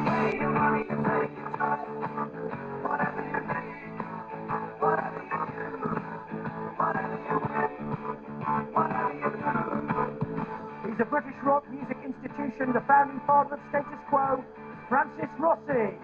He's a British rock music institution, the founding father of status quo, Francis Rossi.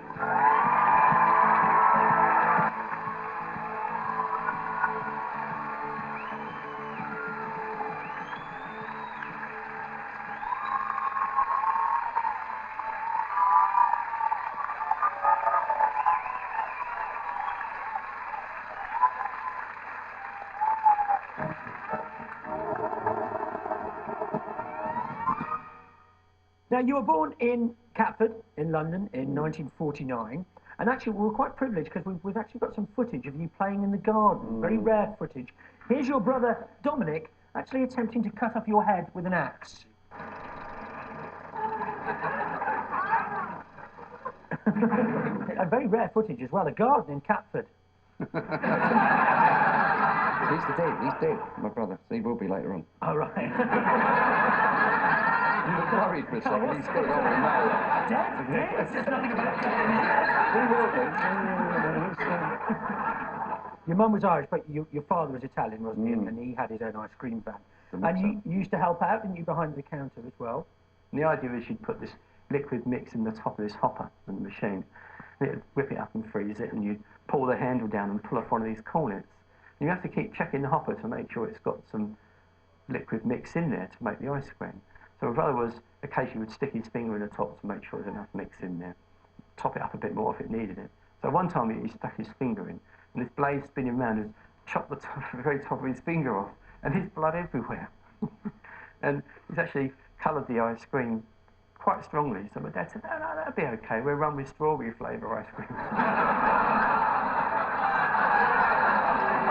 Now, you were born in Catford, in London, in 1949, and actually we were quite privileged because we've actually got some footage of you playing in the garden, very rare footage. Here's your brother, Dominic, actually attempting to cut off your head with an axe. A very rare footage as well, a garden in Catford. He's dead, my brother. So he will be later on. Oh, right. You look worried for a second. He's dead. Oh, no. Dead? There's just nothing about He will be. Your mum was Irish, but your father was Italian, wasn't he? And he had his own ice cream van. And you used to help out, didn't you, behind the counter as well? And the idea is you'd put this liquid mix in the top of this hopper in the machine, and it'd whip it up and freeze it, and you'd pull the handle down and pull off one of these cornets. And you have to keep checking the hopper to make sure it's got some liquid mix in there to make the ice cream. So my brother was, occasionally would stick his finger in the top to make sure there's enough mix in there, top it up a bit more if it needed it. So one time he stuck his finger in, and this blade spinning round and chopped the very top of his finger off, and his blood everywhere. And he's actually coloured the ice cream quite strongly. So my dad said, no, that'll be okay. We'll run with strawberry flavour ice cream.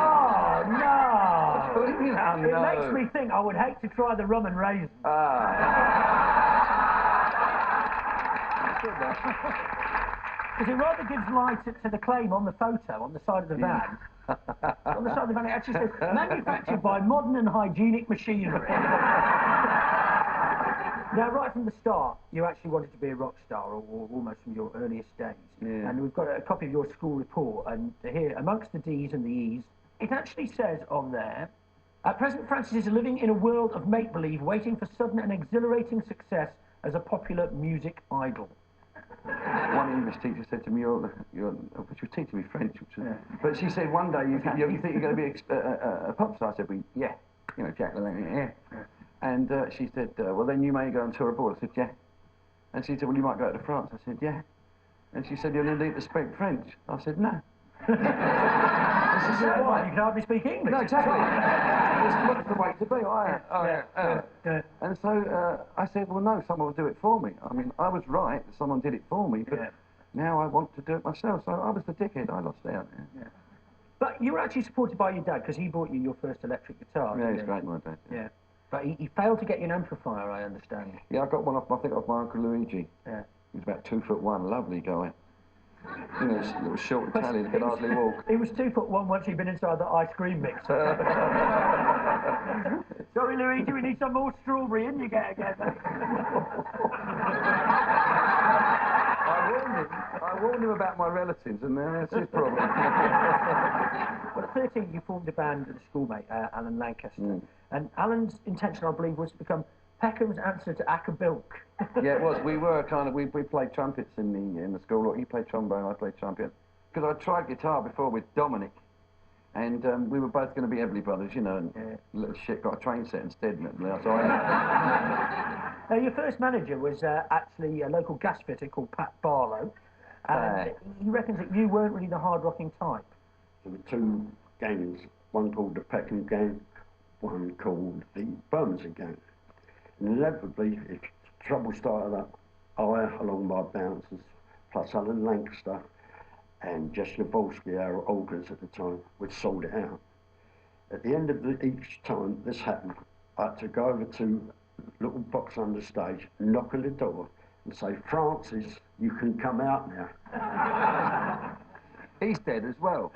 Oh, no! What do you mean, oh, no? It makes me think I would hate to try the rum and raisin. Because it rather gives light to the claim on the photo, on the side of the van. On the side of the van, it actually says, manufactured by modern and hygienic machinery. Now, right from the start, you actually wanted to be a rock star, or almost from your earliest days. Yeah. And we've got a copy of your school report, and here, amongst the D's and the E's, it actually says on there, at present, Francis is living in a world of make-believe, waiting for sudden and exhilarating success as a popular music idol. One English teacher said to me, she was teaching me French, but she said, one day you think you're going to be a pop star? I said, well, yeah, you know, Jack LaLanne, yeah. And she said, well, then you may go and tour abroad. I said, yeah. And she said, well, you might go to France. I said, yeah. And she said, you'll need to speak French. I said, no. And she said, why? You can hardly speak English. No, exactly. What's the way to be? And so I said, well, no, someone will do it for me. I mean, I was right that someone did it for me, but now I want to do it myself. So I was the dickhead. I lost out. But you were actually supported by your dad, because he bought you your first electric guitar. Yeah, he's great, my dad. Yeah. But he failed to get you an amplifier, I understand. Yeah, I got one off, I think, off my Uncle Luigi. Yeah. He was about 2'1", lovely guy. You know, little short Italian, could hardly walk. He was 2'1" once he'd been inside the ice cream mixer. Sorry, Luigi, we need some more strawberry in you get again. I warned him about my relatives, and that's his problem. Well, at 13, you formed a band with a schoolmate, Alan Lancaster. And Alan's intention, I believe, was to become Peckham's answer to Acker-Bilk. Yeah, it was. We were kind of, we played trumpets in the school. He played trombone, I played trumpet. Because I tried guitar before with Dominic, and we were both going to be Everly Brothers, you know, and little shit got a train set instead. So Your first manager was actually a local gas fitter called Pat Barlow. And he reckons that you weren't really the hard-rocking type. There were two gangs, one called the Peckham Gang, one called the Bermondsey Gang. And inevitably, if trouble started up, I, along my bouncers, plus Alan Lancaster and Jess Javolsky, our organs at the time, would sort it out. At the end of each time this happened, I had to go over to a little box on the stage, knock on the door, and say, Francis, you can come out now. he's dead as well.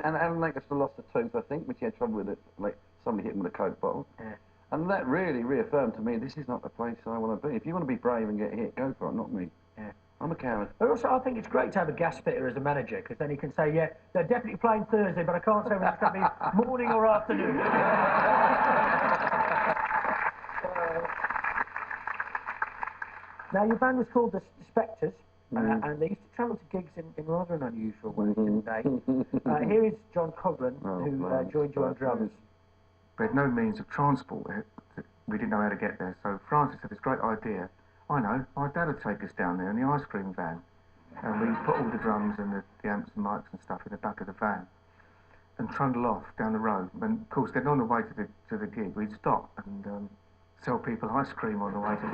And Alan Lancaster lost a tooth, I think, which he had trouble with it. Like somebody hit him with a Coke bottle. And that really reaffirmed to me, this is not the place I want to be. If you want to be brave and get hit, go for it, not me. Yeah. I'm a coward. But also, I think it's great to have a gas fitter as a manager, because then he can say, yeah, they're definitely playing Thursday, but I can't say whether it's going to be morning or afternoon. Now, your band was called the Spectres, and they used to travel to gigs in rather an unusual way, didn't they? Here is John Coglan, who joined you on drums. We had no means of transport. We didn't know how to get there, so Francis had this great idea. I know, my dad would take us down there in the ice cream van, and we put all the drums and the amps and mics and stuff in the back of the van, and trundle off down the road. And of course, getting on the way to the gig, we'd stop and sell people ice cream on the way to the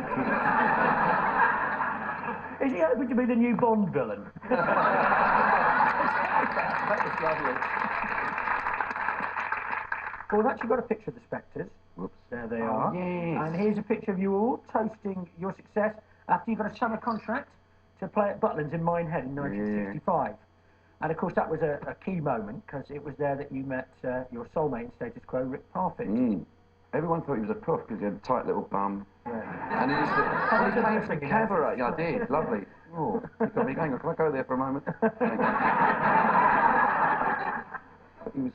gig. Is he hoping to be the new Bond villain? That was lovely. Well, we've actually got a picture of the Spectres. Whoops. There they are. Yes. And here's a picture of you all toasting your success after you got a summer contract to play at Butlins in Minehead in 1965. And of course, that was a key moment, because it was there that you met your soulmate in Status Quo, Rick Parfitt. Everyone thought he was a puff because he had a tight little bum. Yeah. And he used to... Well, he came from cabaret. Yeah, I did. Lovely. Oh, you got me going. Can I go there for a moment? He was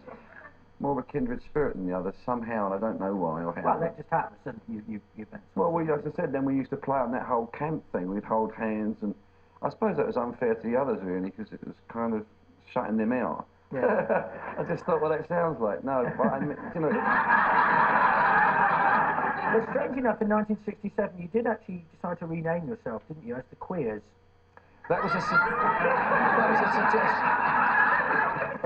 more of a kindred spirit than the others somehow, and I don't know why or how. Well, that just happens, and you met. Well, as I said, then we used to play on that whole camp thing. We'd hold hands, and I suppose that was unfair to the others, really, because it was kind of shutting them out. Yeah. I just thought, well, that sounds like, no, but I mean, you know... Well, strange enough, in 1967, you did actually decide to rename yourself, didn't you, as the Queers? That was a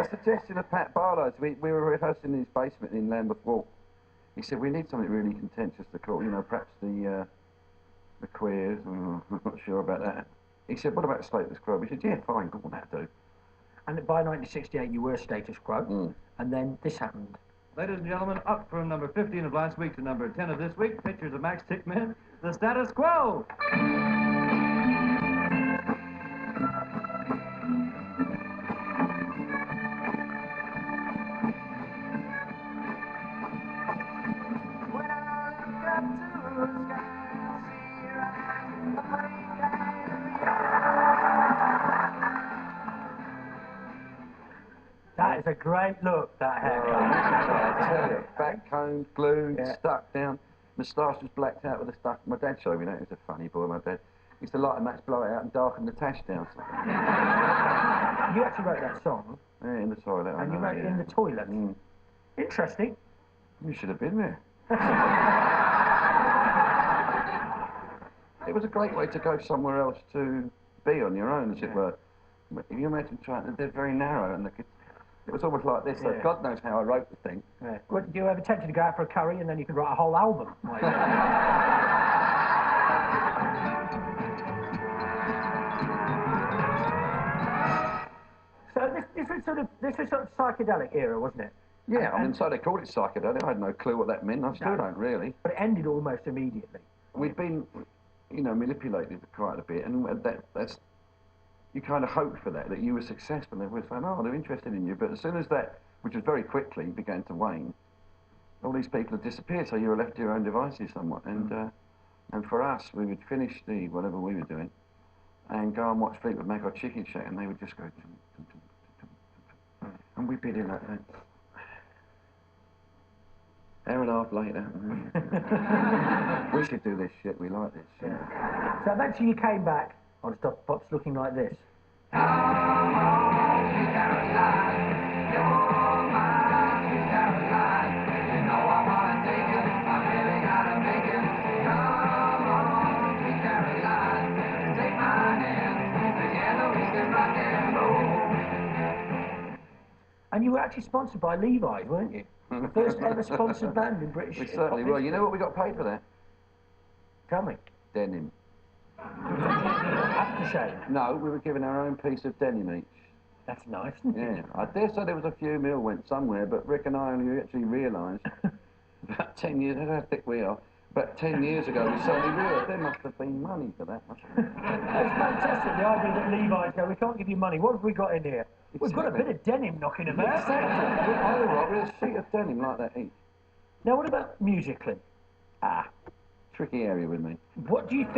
suggestion of Pat Barlow's. We were rehearsing in his basement in Lambeth Walk. He said, we need something really contentious to call, you know, perhaps the Queers. I'm not sure about that. He said, what about Status Quo? We said, yeah, fine, go on, that'll do. And by 1968, you were Status Quo, and then this happened. Ladies and gentlemen, up from number 15 of last week to number 10 of this week, pictures of Max Tickman, the Status Quo. That is a great look, that haircut. I tell you, back combed, glued, stuck down. Moustache was blacked out with the stuff. My dad showed me that. He was a funny boy, my dad. He used to light a match, blow it out, and darken the tash down. You actually wrote that song. Yeah, in the toilet. And you wrote it in the toilet. Interesting. You should have been there. It was a great way to go somewhere else to be on your own, as it were. If you imagine trying, they're very narrow, and it was almost like this. So God knows how I wrote the thing. Yeah. Well, do you ever tempted to go out for a curry and then you could write a whole album? So this was sort of psychedelic era, wasn't it? Yeah, I mean, so they called it psychedelic. I had no clue what that meant. I still don't really. But it ended almost immediately. We'd been, you know, manipulated quite a bit, and that's. You kind of hoped for that you were successful. They were saying, oh, they're interested in you. But as soon as that, which was very quickly, began to wane, all these people had disappeared, so you were left to your own devices somewhat. And for us, we would finish whatever we were doing and go and watch Fleetwood Mac or Chicken Shack, and they would just go... And we'd be in like that. Hour and a half later. We should do this shit, we like this shit. Yeah. So eventually you came back on Stop Pops looking like this. And you were actually sponsored by Levi's, weren't you? The first ever sponsored band in British. We certainly were. You know what we got paid for that? Tell me. Denim. Aftershave? No, we were given our own piece of denim each. That's nice, isn't it? Yeah, I dare say there was a few mil went somewhere, but Rick and I only actually realised about 10 years, I don't know how thick we are, but 10 years ago we suddenly realised there must have been money for that. That's fantastic, the idea that Levi's go, we can't give you money, what have we got in here? We've got a bit of denim knocking about. Exactly. Oh, right, with a sheet of denim like that each. Now what about musically? tricky area with me. What do you think?